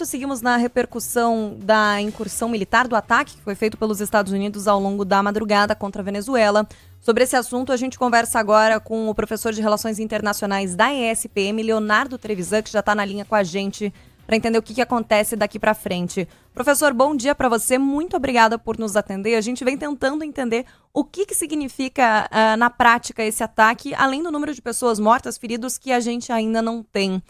Seguimos na repercussão da incursão militar, do ataque que foi feito pelos Estados Unidos ao longo da madrugada contra a Venezuela. Sobre esse assunto, a gente conversa agora com o professor de Relações Internacionais da ESPM, Leonardo Trevisan, que já está na linha com a gente para entender o que acontece daqui para frente. Professor, bom dia para você, muito obrigada por nos atender. A gente vem tentando entender o que significa na prática esse ataque, além do número de pessoas mortas, feridos, que a gente ainda não tem.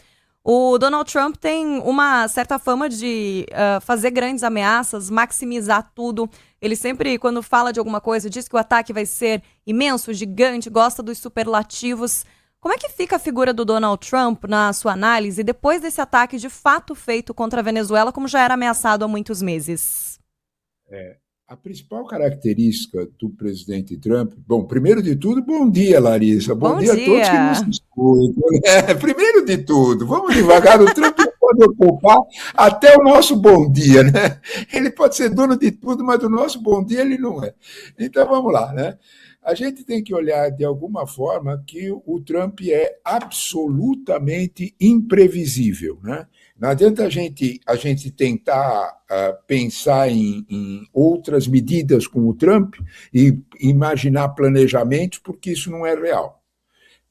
O Donald Trump tem uma certa fama de fazer grandes ameaças, maximizar tudo. Ele sempre, quando fala de alguma coisa, diz que o ataque vai ser imenso, gigante, gosta dos superlativos. Como é que fica a figura do Donald Trump na sua análise depois desse ataque de fato feito contra a Venezuela, como já era ameaçado há muitos meses? A principal característica do presidente Trump... Bom, primeiro de tudo, bom dia, Larissa. Bom Bom dia a todos que nos dia! escutam. Primeiro de tudo, vamos devagar. O Trump pode ocupar até o nosso bom dia, né? Ele pode ser dono de tudo, mas do nosso bom dia ele não é. Então, vamos lá, né? A gente tem que olhar de alguma forma que o Trump é absolutamente imprevisível, né? Não adianta a gente tentar pensar em outras medidas com o Trump e imaginar planejamentos, porque isso não é real.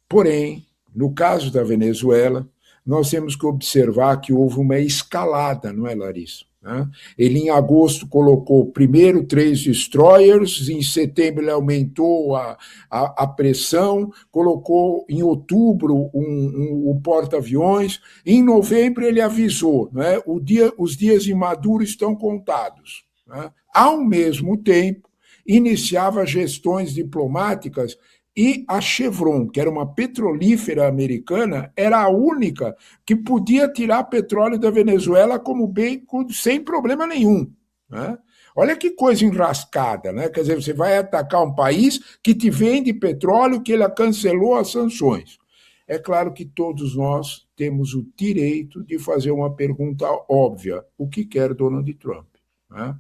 Porém, no caso da Venezuela, nós temos que observar que houve uma escalada, não é, Larissa? Ele, em agosto, colocou primeiro 3 destroyers, em setembro ele aumentou a pressão, colocou em outubro o porta-aviões, em novembro ele avisou, os dias de Maduro estão contados. Ao mesmo tempo, iniciava gestões diplomáticas e a Chevron, que era uma petrolífera americana, era a única que podia tirar petróleo da Venezuela como bem, sem problema nenhum. Né? Olha que coisa enrascada, né? Quer dizer, você vai atacar um país que te vende petróleo, que ele cancelou as sanções. É claro que todos nós temos o direito de fazer uma pergunta óbvia: o que quer Donald Trump? Né?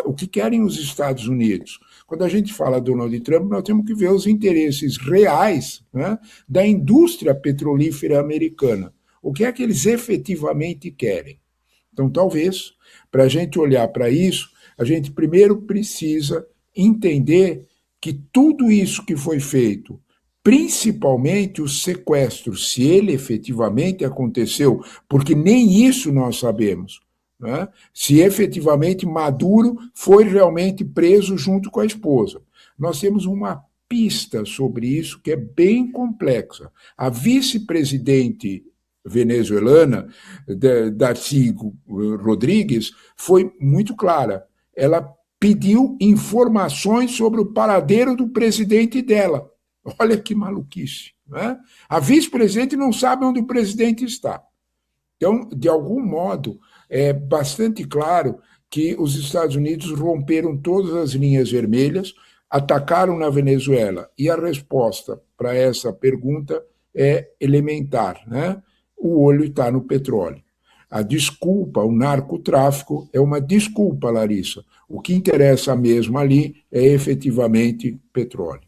O que querem os Estados Unidos? Quando a gente fala Donald Trump, nós temos que ver os interesses reais, né, da indústria petrolífera americana. O que é que eles efetivamente querem? Então, talvez, para a gente olhar para isso, a gente primeiro precisa entender que tudo isso que foi feito, principalmente o sequestro, se ele efetivamente aconteceu, porque nem isso nós sabemos, né? Se efetivamente Maduro foi realmente preso junto com a esposa. Nós temos uma pista sobre isso que é bem complexa. A vice-presidente venezuelana, Darcy Rodrigues, foi muito clara. Ela pediu informações sobre o paradeiro do presidente dela. Olha que maluquice. Né? A vice-presidente não sabe onde o presidente está. Então, de algum modo, é bastante claro que os Estados Unidos romperam todas as linhas vermelhas, atacaram na Venezuela, e a resposta para essa pergunta é elementar, né? O olho está no petróleo. A desculpa, o narcotráfico, é uma desculpa, Larissa. O que interessa mesmo ali é efetivamente petróleo.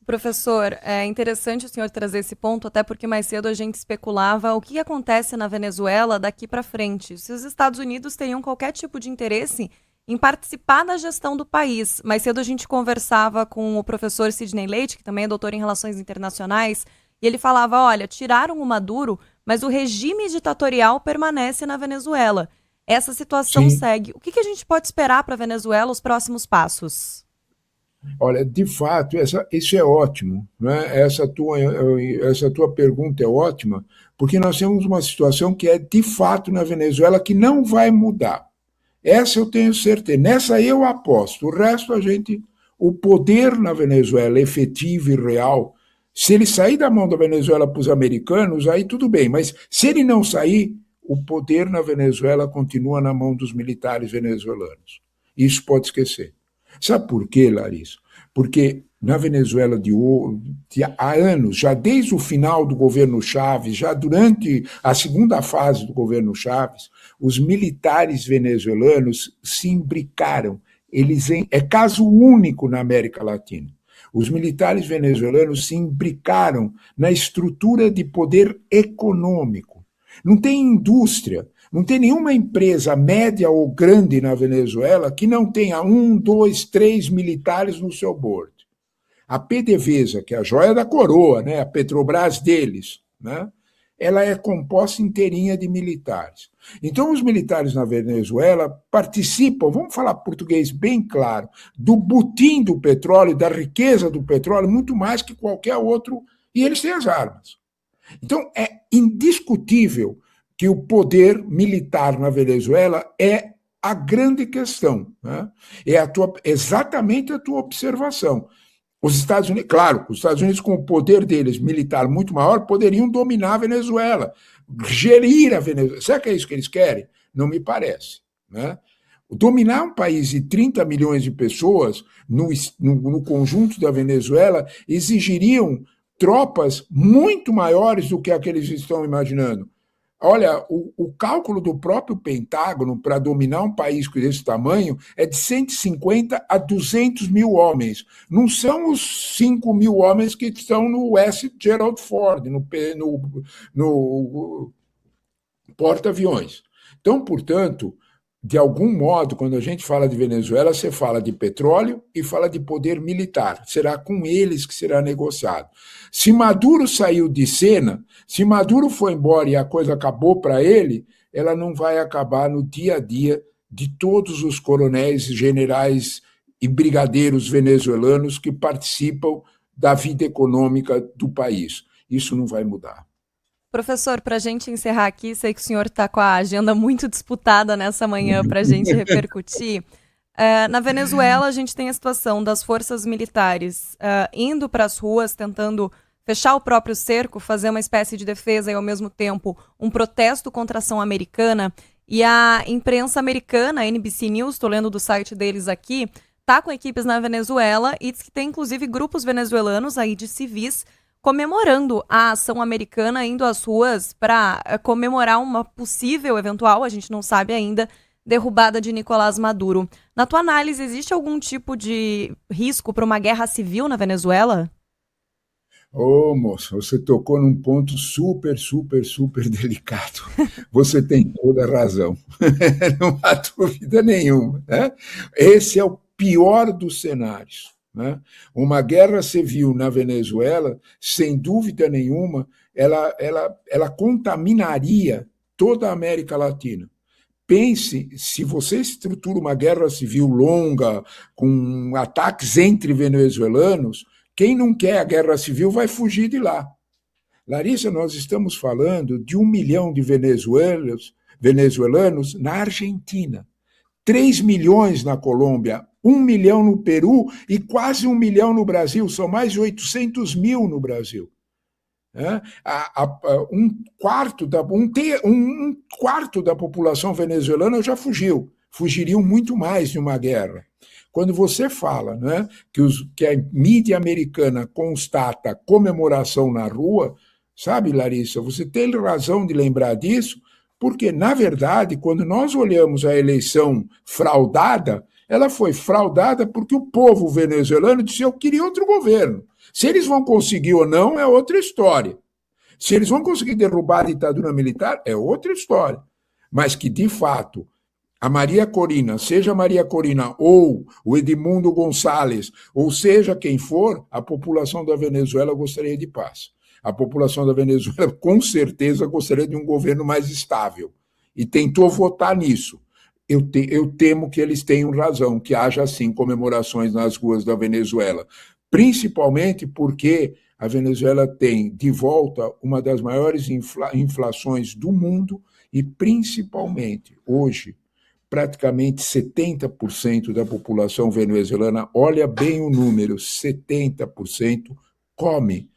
Professor, é interessante o senhor trazer esse ponto, até porque mais cedo a gente especulava o que acontece na Venezuela daqui para frente. Se os Estados Unidos teriam qualquer tipo de interesse em participar da gestão do país. Mais cedo a gente conversava com o professor Sidney Leite, que também é doutor em Relações Internacionais, e ele falava, olha, tiraram o Maduro, mas o regime ditatorial permanece na Venezuela. Essa situação Sim. segue. O que a gente pode esperar para a Venezuela, os próximos passos? Olha, de fato, isso é ótimo. Né? Essa tua pergunta é ótima, porque nós temos uma situação que é, de fato, na Venezuela, que não vai mudar. Essa eu tenho certeza. Nessa eu aposto. O resto, o poder na Venezuela, efetivo e real, se ele sair da mão da Venezuela para os americanos, aí tudo bem. Mas se ele não sair, o poder na Venezuela continua na mão dos militares venezuelanos. Isso pode esquecer. Sabe por quê, Larissa? Porque na Venezuela há anos, já desde o final do governo Chávez, já durante a segunda fase do governo Chávez, os militares venezuelanos se imbricaram. É caso único na América Latina. Os militares venezuelanos se imbricaram na estrutura de poder econômico. não tem indústria, não tem nenhuma empresa média ou grande na Venezuela que não tenha 1, 2, 3 militares no seu board. A PDVSA, que é a joia da coroa, né, a Petrobras deles, né, ela é composta inteirinha de militares. Então, os militares na Venezuela participam, vamos falar português bem claro, do butim do petróleo, da riqueza do petróleo, muito mais que qualquer outro, e eles têm as armas. Então, é indiscutível que o poder militar na Venezuela é a grande questão. Né? É exatamente a tua observação. Os Estados Unidos, claro, os Estados Unidos, com o poder deles militar muito maior, poderiam dominar a Venezuela, gerir a Venezuela. Será que é isso que eles querem? Não me parece. Né? Dominar um país de 30 milhões de pessoas no conjunto da Venezuela exigiriam tropas muito maiores do que aqueles estão imaginando. Olha, o cálculo do próprio Pentágono para dominar um país desse tamanho é de 150 a 200 mil homens. Não são os 5 mil homens que estão no West Gerald Ford, no porta-aviões. Então, portanto, de algum modo, quando a gente fala de Venezuela, você fala de petróleo e fala de poder militar. Será com eles que será negociado. Se Maduro saiu de cena, se Maduro foi embora e a coisa acabou para ele, ela não vai acabar no dia a dia de todos os coronéis, generais e brigadeiros venezuelanos que participam da vida econômica do país. Isso não vai mudar. Professor, para a gente encerrar aqui, sei que o senhor está com a agenda muito disputada nessa manhã para a gente repercutir. Na Venezuela, a gente tem a situação das forças militares indo para as ruas, tentando fechar o próprio cerco, fazer uma espécie de defesa e, ao mesmo tempo, um protesto contra a ação americana. E a imprensa americana, a NBC News, estou lendo do site deles aqui, está com equipes na Venezuela e diz que tem, inclusive, grupos venezuelanos aí de civis comemorando a ação americana, indo às ruas para comemorar uma possível, eventual, a gente não sabe ainda, derrubada de Nicolás Maduro. Na tua análise, existe algum tipo de risco para uma guerra civil na Venezuela? Ô, moço, você tocou num ponto super, super, super delicado. Você tem toda a razão. Não há dúvida nenhuma. Né? Esse é o pior dos cenários. Né? Uma guerra civil na Venezuela, sem dúvida nenhuma, ela contaminaria toda a América Latina. Pense, se você estrutura uma guerra civil longa, com ataques entre venezuelanos, quem não quer a guerra civil vai fugir de lá. Larissa, nós estamos falando de 1 milhão de venezuelanos na Argentina, 3 milhões na Colômbia, 1 milhão no Peru e quase 1 milhão no Brasil, são mais de 800 mil no Brasil. Um quarto da população venezuelana já fugiriam muito mais de uma guerra. Quando você fala, né, que a mídia americana constata comemoração na rua, sabe, Larissa, você tem razão de lembrar disso, porque, na verdade, quando nós olhamos a eleição fraudada, ela foi fraudada porque o povo venezuelano disse: eu queria outro governo. Se eles vão conseguir ou não é outra história. Se eles vão conseguir derrubar a ditadura militar é outra história. Mas que, de fato, a Maria Corina, seja a Maria Corina ou o Edmundo Gonçalves, ou seja quem for, a população da Venezuela gostaria de paz. A população da Venezuela, com certeza, gostaria de um governo mais estável. E tentou votar nisso. Eu temo que eles tenham razão, que haja, assim, comemorações nas ruas da Venezuela. Principalmente porque a Venezuela tem, de volta, uma das maiores inflações do mundo e, principalmente, hoje, praticamente 70% da população venezuelana, olha bem o número, 70% come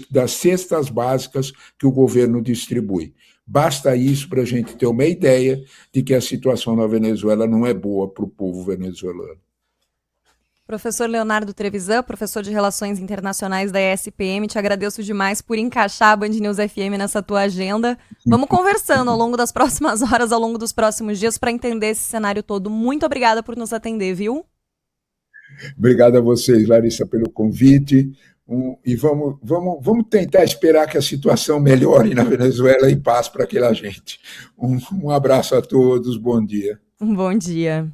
das cestas básicas que o governo distribui. Basta isso para a gente ter uma ideia de que a situação na Venezuela não é boa para o povo venezuelano. Professor Leonardo Trevisan, professor de Relações Internacionais da ESPM, te agradeço demais por encaixar a Band News FM nessa tua agenda. Vamos conversando ao longo das próximas horas, ao longo dos próximos dias, para entender esse cenário todo. Muito obrigada por nos atender, viu? Obrigado a vocês, Larissa, pelo convite. E vamos tentar esperar que a situação melhore na Venezuela e paz para aquela gente. Um abraço a todos, bom dia. Um bom dia.